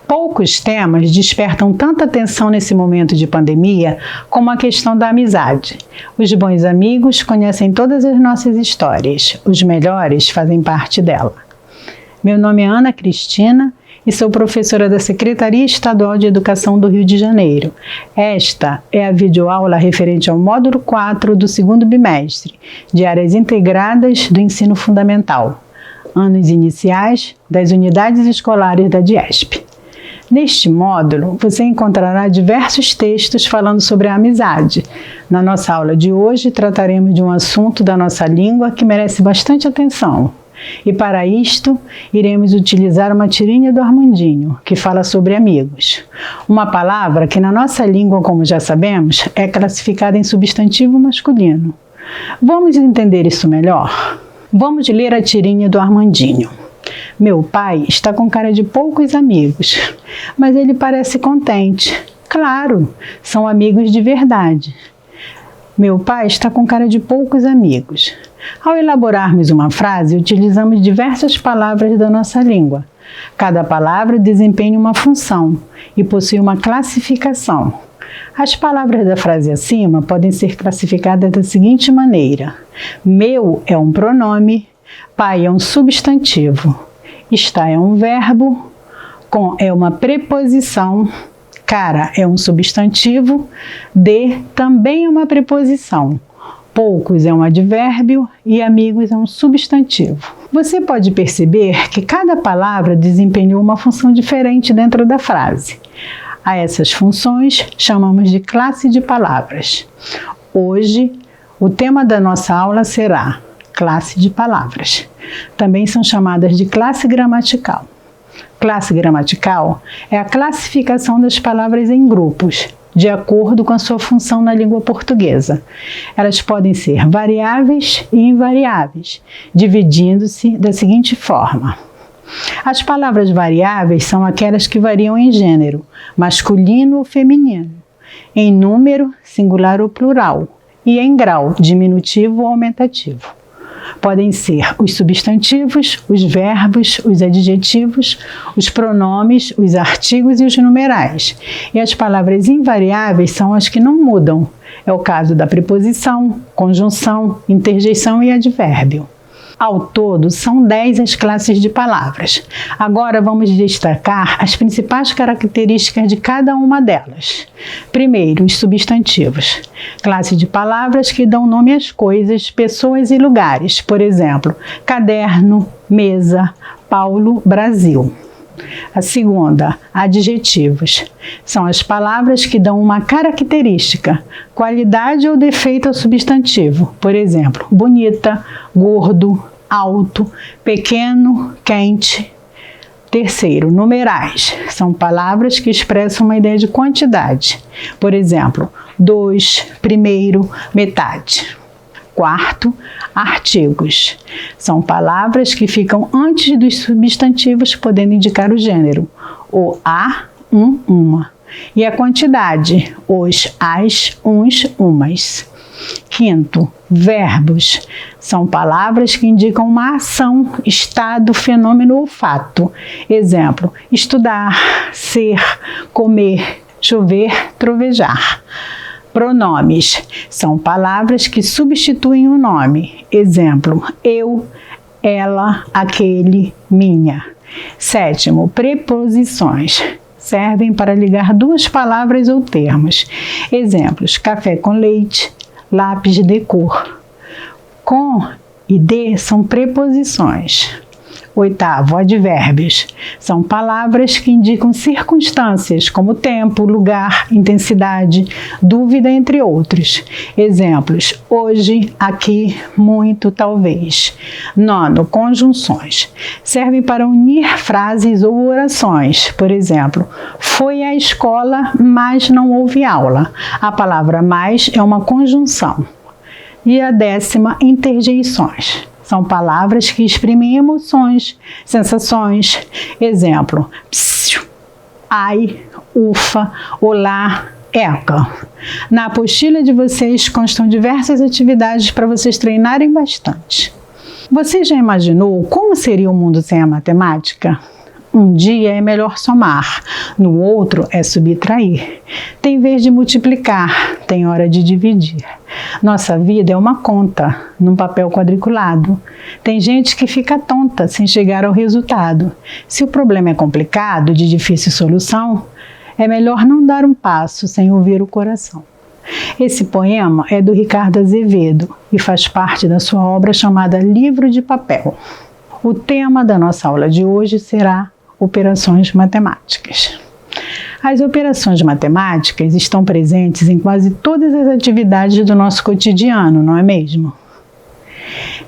Poucos temas despertam tanta atenção nesse momento de pandemia como a questão da amizade. Os bons amigos conhecem todas as nossas histórias, os melhores fazem parte dela. Meu nome é Ana Cristina e sou professora da Secretaria Estadual de Educação do Rio de Janeiro. Esta é a videoaula referente ao módulo 4 do segundo bimestre, de áreas integradas do ensino fundamental, anos iniciais das unidades escolares da DIESP. Neste módulo, você encontrará diversos textos falando sobre a amizade. Na nossa aula de hoje, trataremos de um assunto da nossa língua que merece bastante atenção. E para isto, iremos utilizar uma tirinha do Armandinho, que fala sobre amigos. Uma palavra que na nossa língua, como já sabemos, é classificada em substantivo masculino. Vamos entender isso melhor? Vamos ler a tirinha do Armandinho. Meu pai está com cara de poucos amigos, mas ele parece contente. Claro, são amigos de verdade. Meu pai está com cara de poucos amigos. Ao elaborarmos uma frase, utilizamos diversas palavras da nossa língua. Cada palavra desempenha uma função e possui uma classificação. As palavras da frase acima podem ser classificadas da seguinte maneira: meu é um pronome, pai é um substantivo, está é um verbo, com é uma preposição, cara é um substantivo, de também é uma preposição, poucos é um advérbio e amigos é um substantivo. Você pode perceber que cada palavra desempenhou uma função diferente dentro da frase. A essas funções chamamos de classe de palavras. Hoje, o tema da nossa aula será classe de palavras. Também são chamadas de classe gramatical. Classe gramatical é a classificação das palavras em grupos, de acordo com a sua função na língua portuguesa. Elas podem ser variáveis e invariáveis, dividindo-se da seguinte forma. As palavras variáveis são aquelas que variam em gênero, masculino ou feminino, em número, singular ou plural, e em grau, diminutivo ou aumentativo. Podem ser os substantivos, os verbos, os adjetivos, os pronomes, os artigos e os numerais. E as palavras invariáveis são as que não mudam. É o caso da preposição, conjunção, interjeição e advérbio. Ao todo, são 10 as classes de palavras. Agora vamos destacar as principais características de cada uma delas. Primeiro, os substantivos. Classe de palavras que dão nome às coisas, pessoas e lugares. Por exemplo, caderno, mesa, Paulo, Brasil. A segunda, adjetivos. São as palavras que dão uma característica, qualidade ou defeito ao substantivo. Por exemplo, bonita, gordo, alto, pequeno, quente. Terceiro, numerais. São palavras que expressam uma ideia de quantidade. Por exemplo, 2, primeiro, metade. Quarto, artigos. São palavras que ficam antes dos substantivos, podendo indicar o gênero. O a, uma. E a quantidade, os, as, uns, umas. Quinto, verbos. São palavras que indicam uma ação, estado, fenômeno ou fato. Exemplo, estudar, ser, comer, chover, trovejar. Pronomes. São palavras que substituem o nome. Exemplo, eu, ela, aquele, minha. Sétimo, preposições. Servem para ligar duas palavras ou termos. Exemplos, café com leite, lápis de cor. Com e de são preposições. Oitavo, advérbios. São palavras que indicam circunstâncias, como tempo, lugar, intensidade, dúvida, entre outros. Exemplos, hoje, aqui, muito, talvez. Nono, conjunções. Servem para unir frases ou orações. Por exemplo, foi à escola, mas não houve aula. A palavra mais é uma conjunção. E a décima, interjeições. São palavras que exprimem emoções, sensações. Exemplo, psiu, ai, ufa, olá, eca. Na apostila de vocês constam diversas atividades para vocês treinarem bastante. Você já imaginou como seria o mundo sem a matemática? Um dia é melhor somar, no outro é subtrair. Tem vez de multiplicar, tem hora de dividir. Nossa vida é uma conta, num papel quadriculado. Tem gente que fica tonta sem chegar ao resultado. Se o problema é complicado, de difícil solução, é melhor não dar um passo sem ouvir o coração. Esse poema é do Ricardo Azevedo e faz parte da sua obra chamada Livro de Papel. O tema da nossa aula de hoje será operações matemáticas. As operações matemáticas estão presentes em quase todas as atividades do nosso cotidiano, não é mesmo?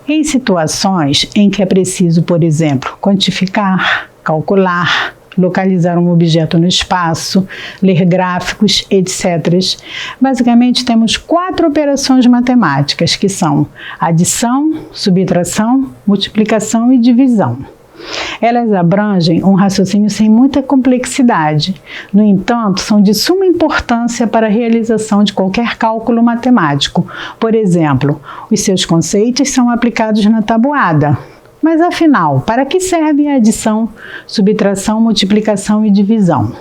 Em situações em que é preciso, por exemplo, quantificar, calcular, localizar um objeto no espaço, ler gráficos, etc. Basicamente, temos 4 operações matemáticas, que são adição, subtração, multiplicação e divisão. Elas abrangem um raciocínio sem muita complexidade. No entanto, são de suma importância para a realização de qualquer cálculo matemático. Por exemplo, os seus conceitos são aplicados na tabuada. Mas afinal, para que servem a adição, subtração, multiplicação e divisão?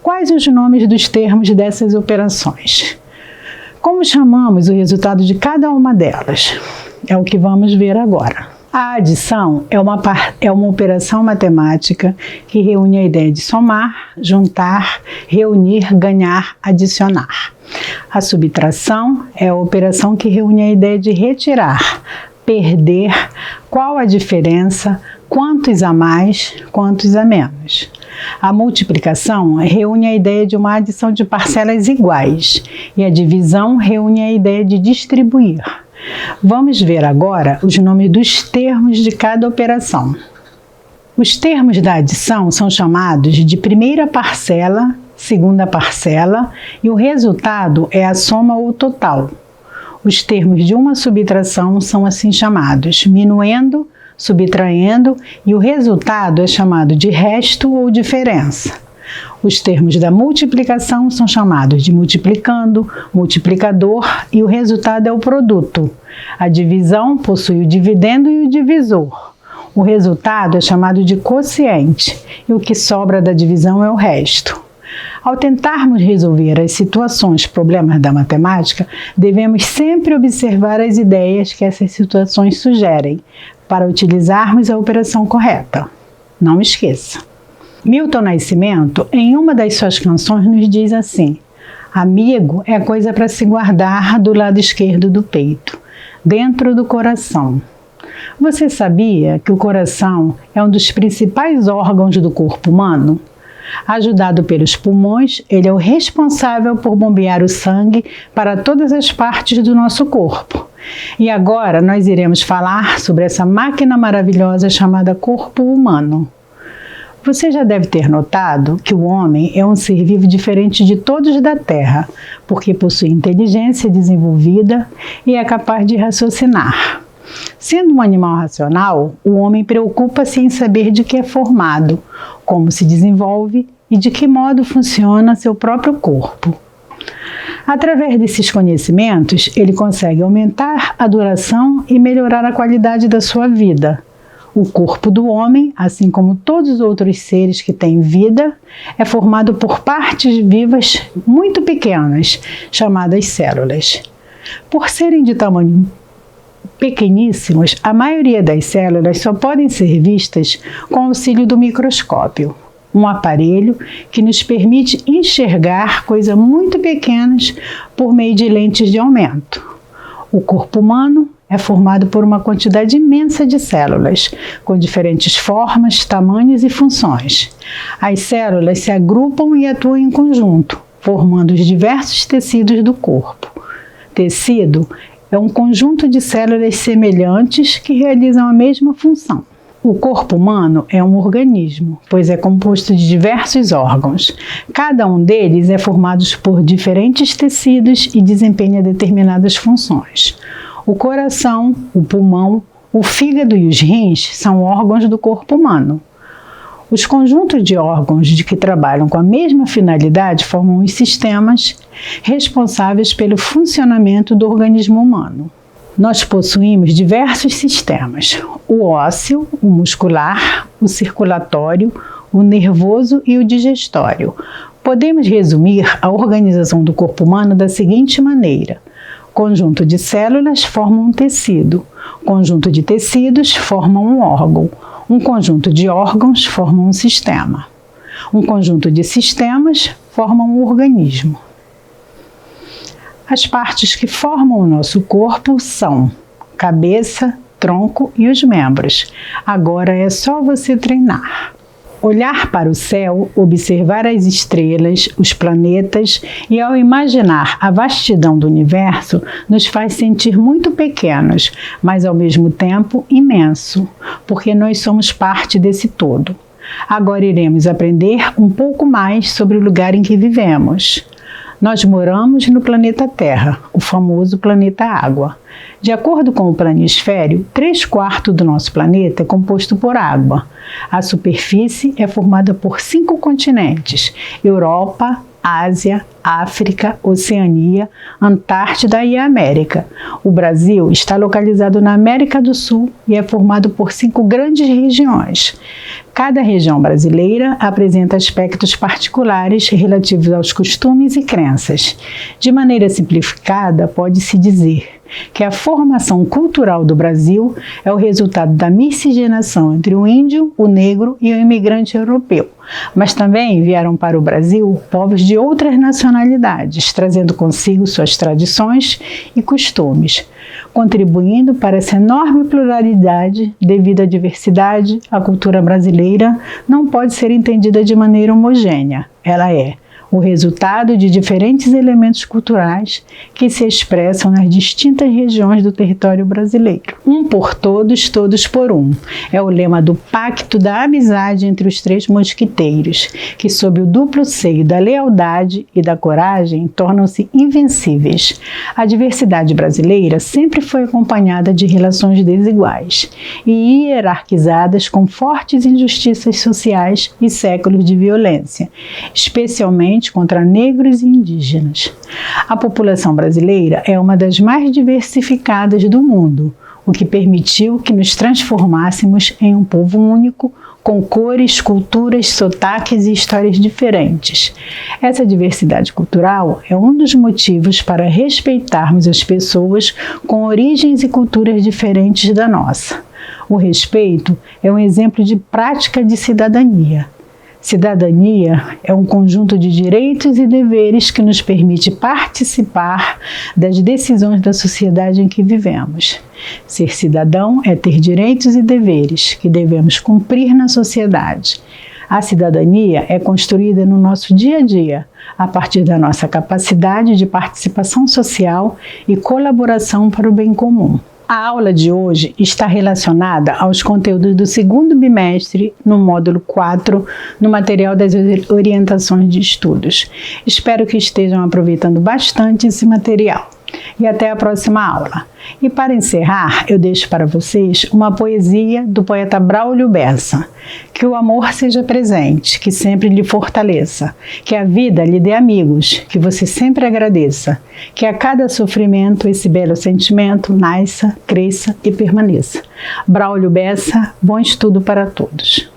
Quais os nomes dos termos dessas operações? Como chamamos o resultado de cada uma delas? É o que vamos ver agora. A adição é uma operação matemática que reúne a ideia de somar, juntar, reunir, ganhar, adicionar. A subtração é a operação que reúne a ideia de retirar, perder, qual a diferença, quantos a mais, quantos a menos. A multiplicação reúne a ideia de uma adição de parcelas iguais e a divisão reúne a ideia de distribuir. Vamos ver agora os nomes dos termos de cada operação. Os termos da adição são chamados de primeira parcela, segunda parcela e o resultado é a soma ou total. Os termos de uma subtração são assim chamados, minuendo, subtraindo e o resultado é chamado de resto ou diferença. Os termos da multiplicação são chamados de multiplicando, multiplicador e o resultado é o produto. A divisão possui o dividendo e o divisor. O resultado é chamado de quociente e o que sobra da divisão é o resto. Ao tentarmos resolver as situações, problemas da matemática, devemos sempre observar as ideias que essas situações sugerem para utilizarmos a operação correta. Não esqueça. Milton Nascimento, em uma das suas canções, nos diz assim: amigo é coisa para se guardar do lado esquerdo do peito, dentro do coração. Você sabia que o coração é um dos principais órgãos do corpo humano? Ajudado pelos pulmões, ele é o responsável por bombear o sangue para todas as partes do nosso corpo. E agora nós iremos falar sobre essa máquina maravilhosa chamada corpo humano. Você já deve ter notado que o homem é um ser vivo diferente de todos da Terra, porque possui inteligência desenvolvida e é capaz de raciocinar. Sendo um animal racional, o homem preocupa-se em saber de que é formado, como se desenvolve e de que modo funciona seu próprio corpo. Através desses conhecimentos, ele consegue aumentar a duração e melhorar a qualidade da sua vida. O corpo do homem, assim como todos os outros seres que têm vida, é formado por partes vivas muito pequenas, chamadas células. Por serem de tamanho pequeníssimos, a maioria das células só podem ser vistas com auxílio do microscópio, um aparelho que nos permite enxergar coisas muito pequenas por meio de lentes de aumento. O corpo humano é formado por uma quantidade imensa de células, com diferentes formas, tamanhos e funções. As células se agrupam e atuam em conjunto, formando os diversos tecidos do corpo. Tecido é um conjunto de células semelhantes que realizam a mesma função. O corpo humano é um organismo, pois é composto de diversos órgãos. Cada um deles é formado por diferentes tecidos e desempenha determinadas funções. O coração, o pulmão, o fígado e os rins são órgãos do corpo humano. Os conjuntos de órgãos que trabalham com a mesma finalidade formam os sistemas responsáveis pelo funcionamento do organismo humano. Nós possuímos diversos sistemas: o ósseo, o muscular, o circulatório, o nervoso e o digestório. Podemos resumir a organização do corpo humano da seguinte maneira: conjunto de células forma um tecido, conjunto de tecidos forma um órgão, um conjunto de órgãos forma um sistema, um conjunto de sistemas forma um organismo. As partes que formam o nosso corpo são cabeça, tronco e os membros. Agora é só você treinar. Olhar para o céu, observar as estrelas, os planetas e, ao imaginar a vastidão do universo, nos faz sentir muito pequenos, mas ao mesmo tempo imenso, porque nós somos parte desse todo. Agora iremos aprender um pouco mais sobre o lugar em que vivemos. Nós moramos no planeta Terra, o famoso planeta Água. De acordo com o planisfério, 3/4 do nosso planeta é composto por água. A superfície é formada por 5 continentes: Europa, Ásia, África, Oceania, Antártida e América. O Brasil está localizado na América do Sul e é formado por 5 grandes regiões. Cada região brasileira apresenta aspectos particulares relativos aos costumes e crenças. De maneira simplificada, pode-se dizer que a formação cultural do Brasil é o resultado da miscigenação entre o índio, o negro e o imigrante europeu. Mas também vieram para o Brasil povos de outras nacionalidades, trazendo consigo suas tradições e costumes, contribuindo para essa enorme pluralidade. Devido à diversidade, a cultura brasileira não pode ser entendida de maneira homogênea. Ela é o resultado de diferentes elementos culturais que se expressam nas distintas regiões do território brasileiro. Um por todos, todos por um. É o lema do Pacto da Amizade entre os 3 mosquiteiros, que sob o duplo seio da lealdade e da coragem tornam-se invencíveis. A diversidade brasileira sempre foi acompanhada de relações desiguais e hierarquizadas com fortes injustiças sociais e séculos de violência, especialmente contra negros e indígenas. A população brasileira é uma das mais diversificadas do mundo, o que permitiu que nos transformássemos em um povo único, com cores, culturas, sotaques e histórias diferentes. Essa diversidade cultural é um dos motivos para respeitarmos as pessoas com origens e culturas diferentes da nossa. O respeito é um exemplo de prática de cidadania. Cidadania é um conjunto de direitos e deveres que nos permite participar das decisões da sociedade em que vivemos. Ser cidadão é ter direitos e deveres que devemos cumprir na sociedade. A cidadania é construída no nosso dia a dia, a partir da nossa capacidade de participação social e colaboração para o bem comum. A aula de hoje está relacionada aos conteúdos do 2º bimestre, no módulo 4, no material das orientações de estudos. Espero que estejam aproveitando bastante esse material. E até a próxima aula. E para encerrar, eu deixo para vocês uma poesia do poeta Braulio Bessa. Que o amor seja presente, que sempre lhe fortaleça, que a vida lhe dê amigos, que você sempre agradeça, que a cada sofrimento esse belo sentimento nasça, cresça e permaneça. Braulio Bessa, bom estudo para todos.